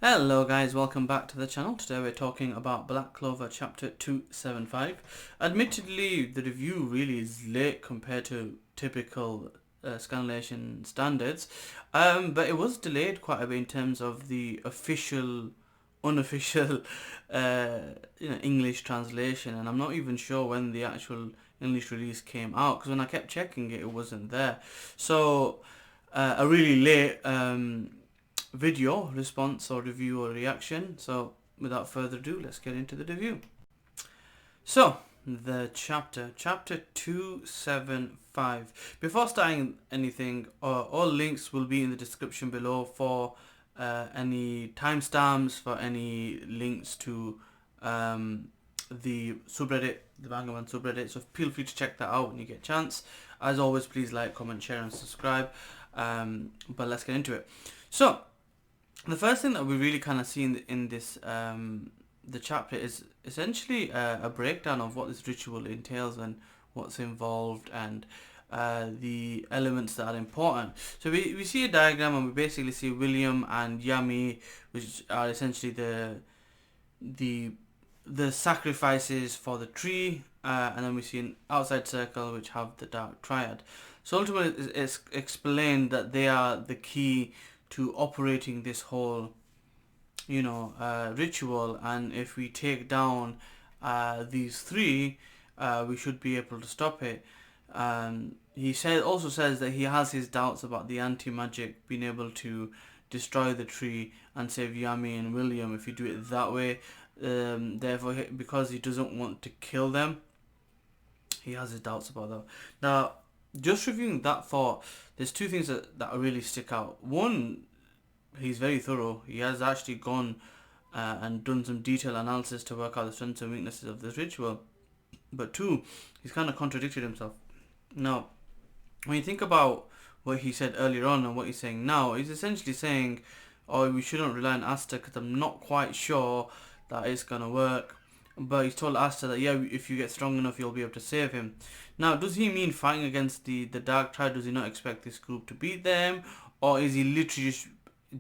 Hello guys, welcome back to the channel. Today we're talking about Black Clover chapter 275. Admittedly, the review really is late compared to typical Scanlation standards, but it was delayed quite a bit in terms of the official, unofficial uh, English translation, and I'm not even sure when the actual English release came out, because when I kept checking it, it wasn't there. So, a really late video response or review or reaction. So without further ado, let's get into the review. So the chapter 275. Before starting anything, all links will be in the description below for any timestamps, for any links to the subreddit, the Manga subreddit. So feel free to check that out when you get a chance. As always, please like, comment, share, and subscribe. But let's get into it. So the first thing that we really kind of see in this the chapter is essentially a breakdown of what this ritual entails and what's involved, and the elements that are important. So we see a diagram, and we basically see William and Yami, which are essentially the sacrifices for the tree, and then we see an outside circle which have the Dark Triad. So ultimately it's explained that they are the key to operating this whole ritual, and if we take down these three, we should be able to stop it. He also says that he has his doubts about the anti-magic being able to destroy the tree and save Yami and William if you do it that way. Therefore, because he doesn't want to kill them, he has his doubts about that. Now, just reviewing that thought, there's two things that really stick out. One, he's very thorough. He has actually gone and done some detailed analysis to work out the strengths and weaknesses of this ritual. But two, he's kind of contradicted himself. Now, when you think about what he said earlier on and what he's saying now, he's essentially saying, oh, we shouldn't rely on Asta because I'm not quite sure that it's going to work. But he's told Asta that, yeah, if you get strong enough, you'll be able to save him. Now, does he mean fighting against the Dark Triad? Does he not expect this group to beat them? Or is he literally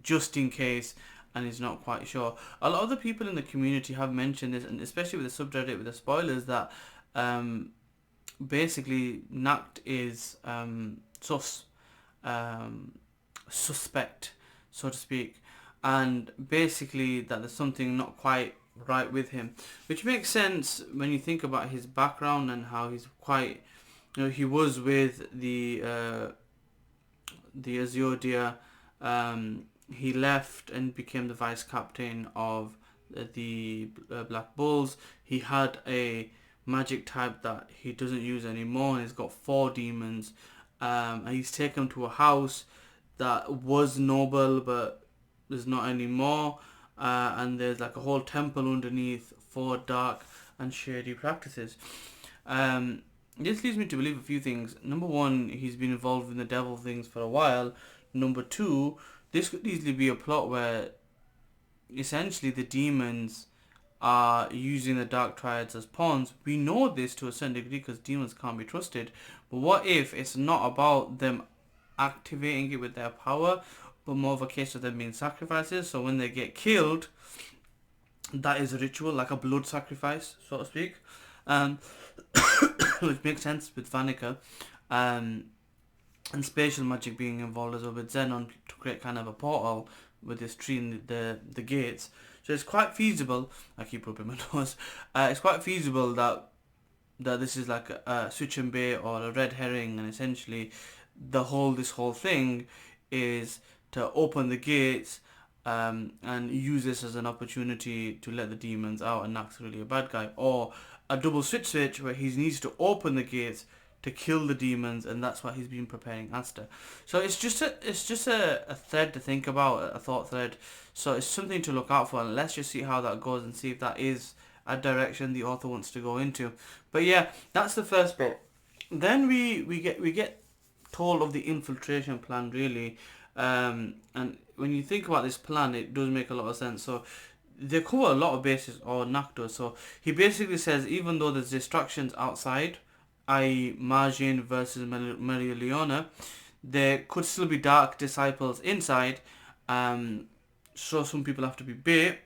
just in case, and he's not quite sure? A lot of the people in the community have mentioned this, and especially with the subreddit, with the spoilers, that basically Nakt is suspect, so to speak, and basically that there's something not quite right with him, which makes sense when you think about his background and how he's quite, he was with the Aziodia. He left and became the vice captain of the Black Bulls. He had a magic type that he doesn't use anymore, and he's got 4 demons. And he's taken to a house that was noble but is not anymore, and there's like a whole temple underneath for dark and shady practices. This leads me to believe a few things. Number one, he's been involved in the devil things for a while. Number two, this could easily be a plot where essentially the demons are using the Dark Triads as pawns. We know this to a certain degree because demons can't be trusted. But what if it's not about them activating it with their power, but more of a case of them being sacrifices? So when they get killed, that is a ritual, like a blood sacrifice, so to speak. Which makes sense with Vanica. And spatial magic being involved as well with Xenon to create kind of a portal with this tree and the gates. So it's quite feasible. I keep rubbing my nose. It's quite feasible that this is like a switch and bait or a red herring, and essentially this whole thing is to open the gates and use this as an opportunity to let the demons out, and Nakt's really a bad guy, or a double switch where he needs to open the gates to kill the demons, and that's why he's been preparing Asta. So it's just a thread to think about, a thought thread. So it's something to look out for, and let's just see how that goes and see if that is a direction the author wants to go into. But yeah, that's the first bit. Then we get told of the infiltration plan, really, and when you think about this plan, it does make a lot of sense. So they cover a lot of bases, or Nakt does. So he basically says, even though there's distractions outside, i.e. Majin versus Mereoleona, there could still be dark disciples inside, so some people have to be bait,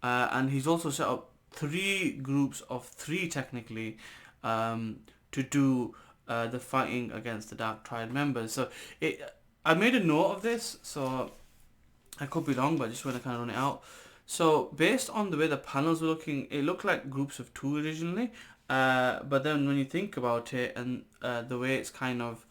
and he's also set up 3 groups of 3 technically, to do the fighting against the Dark Triad members. So I made a note of this, so I could be wrong, but I just want to kind of run it out. So based on the way the panels were looking, it looked like groups of 2 originally, but then when you think about it and the way it's kind of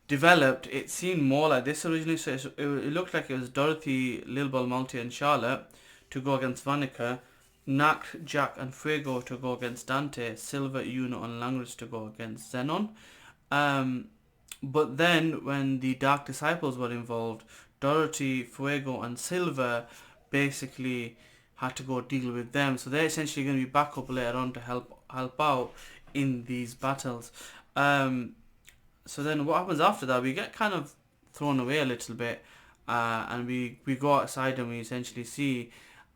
developed, it seemed more like this originally. So it looked like it was Dorothy, Lil Ball Multi and Charlotte to go against Vanica, Nact, Jack and Fuego to go against Dante, Silver, Uno and Langris to go against Zenon. But then when the Dark Disciples were involved, Dorothy, Fuego and Silver basically had to go deal with them. So they're essentially going to be backup later on to help out in these battles. So then what happens after that, we get kind of thrown away a little bit, and we go outside and we essentially see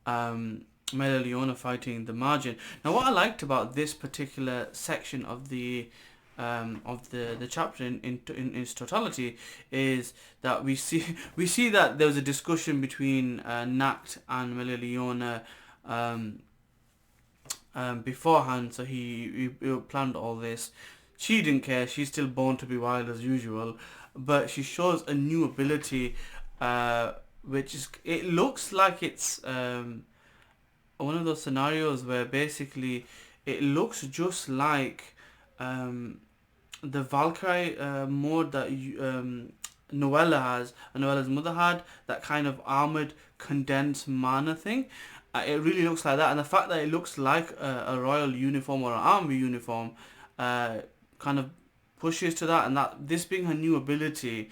Mereoleona fighting the Majin. Now what I liked about this particular section of the chapter in its totality is that we see that there was a discussion between Nact and Mereoleona beforehand. So he planned all this. She didn't care. She's still born to be wild as usual, but she shows a new ability, which is, it looks like it's one of those scenarios where basically it looks just like the Valkyrie mode that Noella has, and Noella's mother had, that kind of armored condensed mana thing. It really looks like that, and the fact that it looks like a royal uniform or an army uniform kind of pushes to that, and that this being her new ability,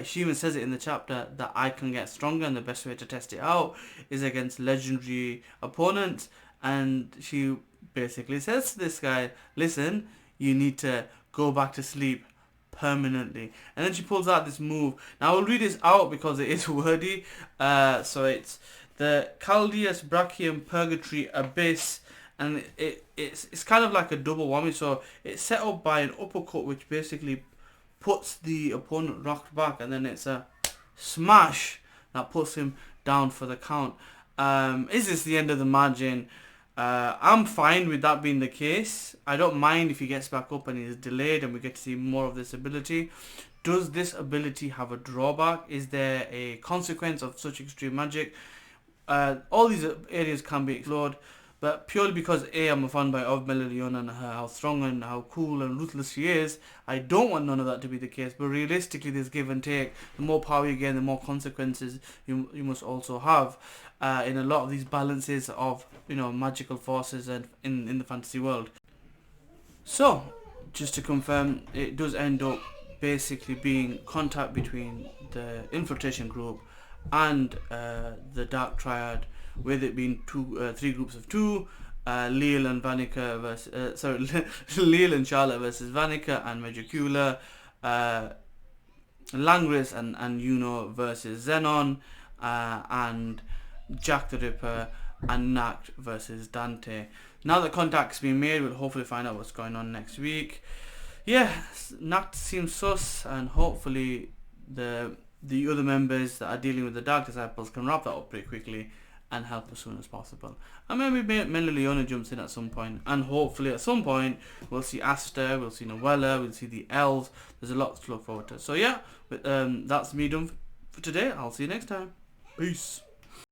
she even says it in the chapter that I can get stronger, and the best way to test it out is against legendary opponents. And she basically says to this guy, listen, you need to go back to sleep permanently. And then she pulls out this move. Now I'll read this out because it is wordy. So it's the Chaldeus Brachium Purgatory Abyss, and it's kind of like a double whammy. So it's set up by an uppercut which basically puts the opponent rocked back, and then it's a smash that puts him down for the count. Is this the end of the Majin? I'm fine with that being the case. I don't mind if he gets back up and he's delayed and we get to see more of this ability. Does this ability have a drawback? Is there a consequence of such extreme magic? All these areas can be explored, but purely because I'm a fan of Mereoleona and how strong and how cool and ruthless she is, I don't want none of that to be the case. But realistically, there's give and take. The more power you gain, the more consequences you must also have in a lot of these balances of magical forces and in the fantasy world. So, just to confirm, it does end up basically being contact between the Infiltration group and the Dark Triad, with it being 3 groups of 2, Leal and Vanica versus Leal and Charlotte versus Vanica and Mereoleona, Langris and Uno versus Zenon, and Jack the Ripper and Nact versus Dante. Now that contact's been made, we'll hopefully find out what's going on next week. Yeah, Nact seems sus, and hopefully the other members that are dealing with the Dark Disciples can wrap that up pretty quickly and help as soon as possible. And maybe Mereoleona jumps in at some point, and hopefully at some point we'll see Asta, we'll see Noella, we'll see the elves. There's a lot to look forward to. So yeah, that's me done for today. I'll see you next time. Peace.